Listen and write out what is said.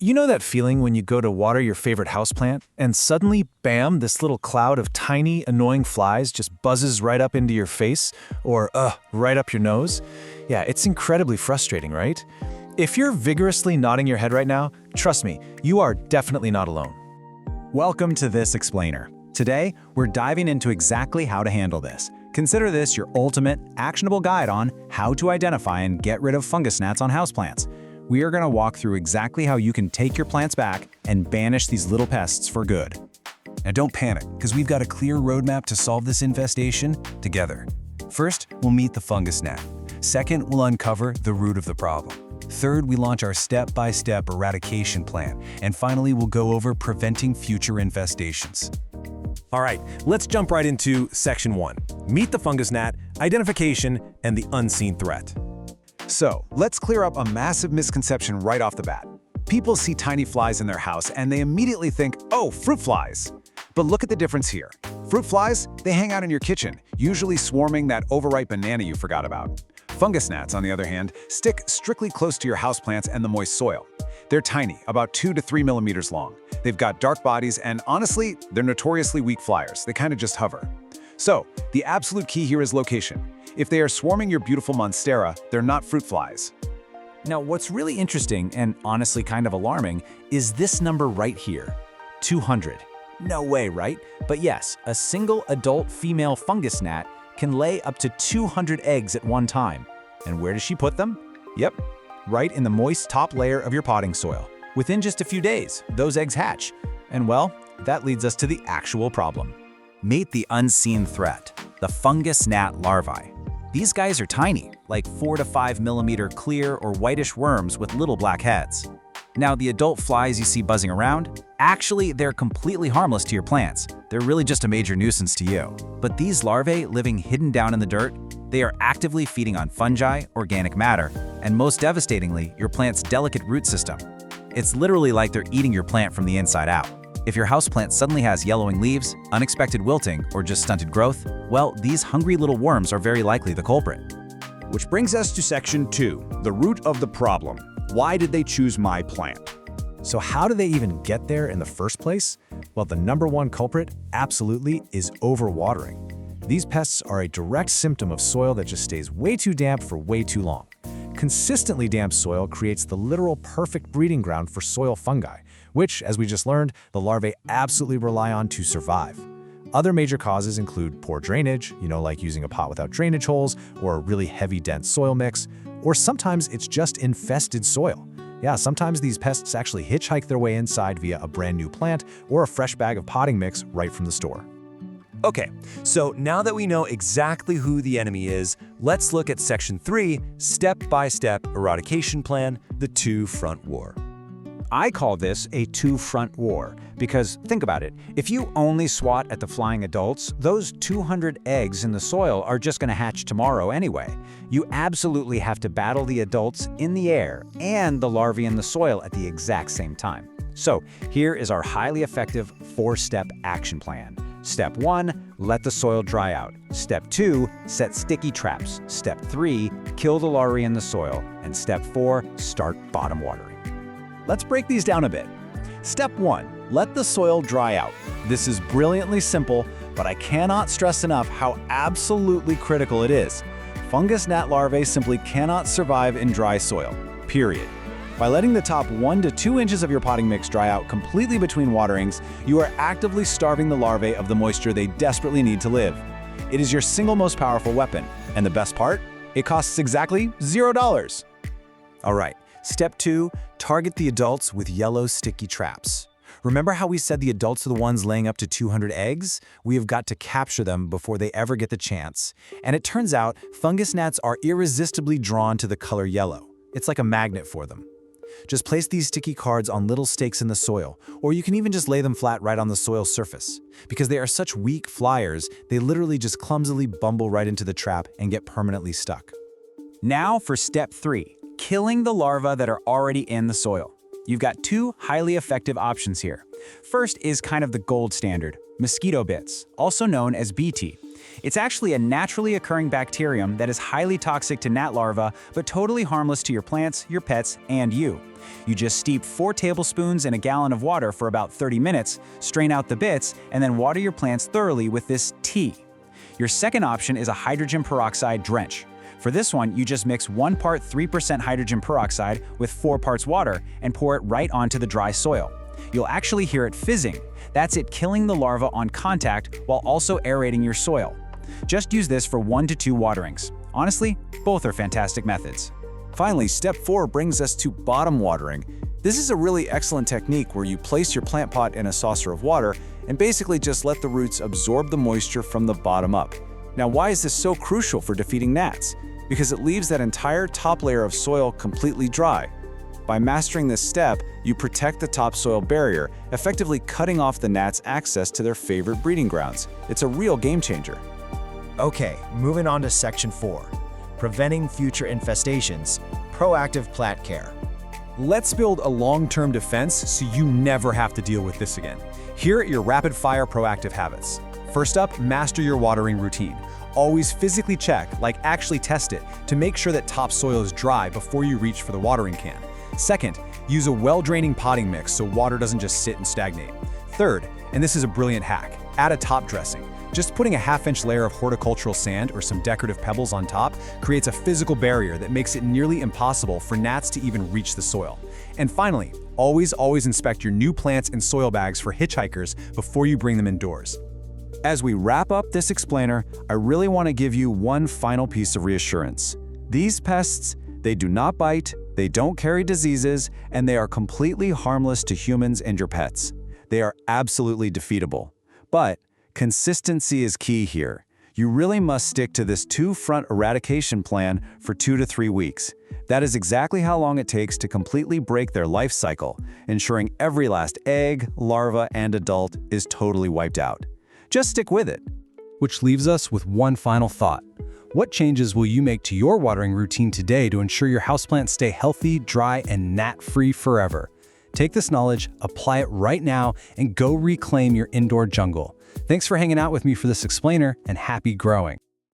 You know that feeling when you go to water your favorite houseplant and suddenly, bam, this little cloud of tiny, annoying flies just buzzes right up into your face or, right up your nose? Yeah, it's incredibly frustrating, right? If you're vigorously nodding your head right now, trust me, you are definitely not alone. Welcome to This Explainer. Today, we're diving into exactly how to handle this. Consider this your ultimate, actionable guide on how to identify and get rid of fungus gnats on houseplants. We are going to walk through exactly how you can take your plants back and banish these little pests for good. Now don't panic, because we've got a clear roadmap to solve this infestation together. First, we'll meet the fungus gnat. Second, we'll uncover the root of the problem. Third, we launch our step-by-step eradication plan. And finally, we'll go over preventing future infestations. All right, let's jump right into Section 1. Meet the fungus gnat, identification, and the unseen threat. So, let's clear up a massive misconception right off the bat. People see tiny flies in their house and they immediately think, oh, fruit flies. But look at the difference here. Fruit flies, they hang out in your kitchen, usually swarming that overripe banana you forgot about. Fungus gnats, on the other hand, stick strictly close to your houseplants and the moist soil. They're tiny, about 2 to 3 millimeters long. They've got dark bodies and honestly, they're notoriously weak flyers. They kind of just hover. So, the absolute key here is location. If they are swarming your beautiful monstera, they're not fruit flies. Now, what's really interesting and honestly kind of alarming is this number right here, 200. No way, right? But yes, a single adult female fungus gnat can lay up to 200 eggs at one time. And where does she put them? Yep, right in the moist top layer of your potting soil. Within just a few days, those eggs hatch. And well, that leads us to the actual problem. Meet the unseen threat, the fungus gnat larvae. These guys are tiny, like 4 to 5 millimeter clear or whitish worms with little black heads. Now, the adult flies you see buzzing around, actually, they're completely harmless to your plants. They're really just a major nuisance to you. But these larvae living hidden down in the dirt, they are actively feeding on fungi, organic matter, and most devastatingly, your plant's delicate root system. It's literally like they're eating your plant from the inside out. If your houseplant suddenly has yellowing leaves, unexpected wilting, or just stunted growth, well, these hungry little worms are very likely the culprit. Which brings us to Section 2, the root of the problem. Why did they choose my plant? So how do they even get there in the first place? Well, the number one culprit, absolutely, is overwatering. These pests are a direct symptom of soil that just stays way too damp for way too long. Consistently damp soil creates the literal perfect breeding ground for soil fungi, which, as we just learned, the larvae absolutely rely on to survive. Other major causes include poor drainage, like using a pot without drainage holes, or a really heavy, dense soil mix, or sometimes it's just infested soil. Yeah, sometimes these pests actually hitchhike their way inside via a brand new plant or a fresh bag of potting mix right from the store. Okay, so now that we know exactly who the enemy is, let's look at Section 3, Step-by-Step Eradication Plan, the two-front war. I call this a two-front war because, think about it, if you only swat at the flying adults, those 200 eggs in the soil are just going to hatch tomorrow anyway. You absolutely have to battle the adults in the air and the larvae in the soil at the exact same time. So, here is our highly effective 4-step action plan. Step 1, let the soil dry out. Step 2, set sticky traps. Step 3, kill the larvae in the soil. And Step 4, start bottom watering. Let's break these down a bit. Step 1, let the soil dry out. This is brilliantly simple, but I cannot stress enough how absolutely critical it is. Fungus gnat larvae simply cannot survive in dry soil, period. By letting the top 1 to 2 inches of your potting mix dry out completely between waterings, you are actively starving the larvae of the moisture they desperately need to live. It is your single most powerful weapon, and the best part? It costs exactly $0. All right, Step 2, target the adults with yellow sticky traps. Remember how we said the adults are the ones laying up to 200 eggs? We have got to capture them before they ever get the chance. And it turns out, fungus gnats are irresistibly drawn to the color yellow. It's like a magnet for them. Just place these sticky cards on little stakes in the soil, or you can even just lay them flat right on the soil surface. Because they are such weak flyers, they literally just clumsily bumble right into the trap and get permanently stuck. Now for Step 3, killing the larvae that are already in the soil. You've got 2 highly effective options here. First is kind of the gold standard, mosquito bits, also known as BT. It's actually a naturally occurring bacterium that is highly toxic to gnat larvae, but totally harmless to your plants, your pets, and you. You just steep 4 tablespoons in a gallon of water for about 30 minutes, strain out the bits, and then water your plants thoroughly with this tea. Your second option is a hydrogen peroxide drench. For this one, you just mix 1 part 3% hydrogen peroxide with 4 parts water and pour it right onto the dry soil. You'll actually hear it fizzing. That's it killing the larva on contact while also aerating your soil. Just use this for 1 to 2 waterings. Honestly, both are fantastic methods. Finally, step 4 brings us to bottom watering. This is a really excellent technique where you place your plant pot in a saucer of water and basically just let the roots absorb the moisture from the bottom up. Now, why is this so crucial for defeating gnats? Because it leaves that entire top layer of soil completely dry. By mastering this step, you protect the topsoil barrier, effectively cutting off the gnats' access to their favorite breeding grounds. It's a real game changer. Okay, moving on to section 4. Preventing future infestations, proactive plant care. Let's build a long-term defense so you never have to deal with this again. Here are your rapid-fire proactive habits. First up, master your watering routine. Always physically check, like actually test it, to make sure that topsoil is dry before you reach for the watering can. Second, use a well-draining potting mix so water doesn't just sit and stagnate. Third, and this is a brilliant hack, add a top dressing. Just putting a half-inch layer of horticultural sand or some decorative pebbles on top creates a physical barrier that makes it nearly impossible for gnats to even reach the soil. And finally, always inspect your new plants and soil bags for hitchhikers before you bring them indoors. As we wrap up this explainer, I really want to give you one final piece of reassurance. These pests, they do not bite, they don't carry diseases, and they are completely harmless to humans and your pets. They are absolutely defeatable. But consistency is key here. You really must stick to this 2-front eradication plan for 2 to 3 weeks. That is exactly how long it takes to completely break their life cycle, ensuring every last egg, larva, and adult is totally wiped out. Just stick with it. Which leaves us with one final thought. What changes will you make to your watering routine today to ensure your houseplants stay healthy, dry, and gnat-free forever? Take this knowledge, apply it right now, and go reclaim your indoor jungle. Thanks for hanging out with me for this explainer, and happy growing.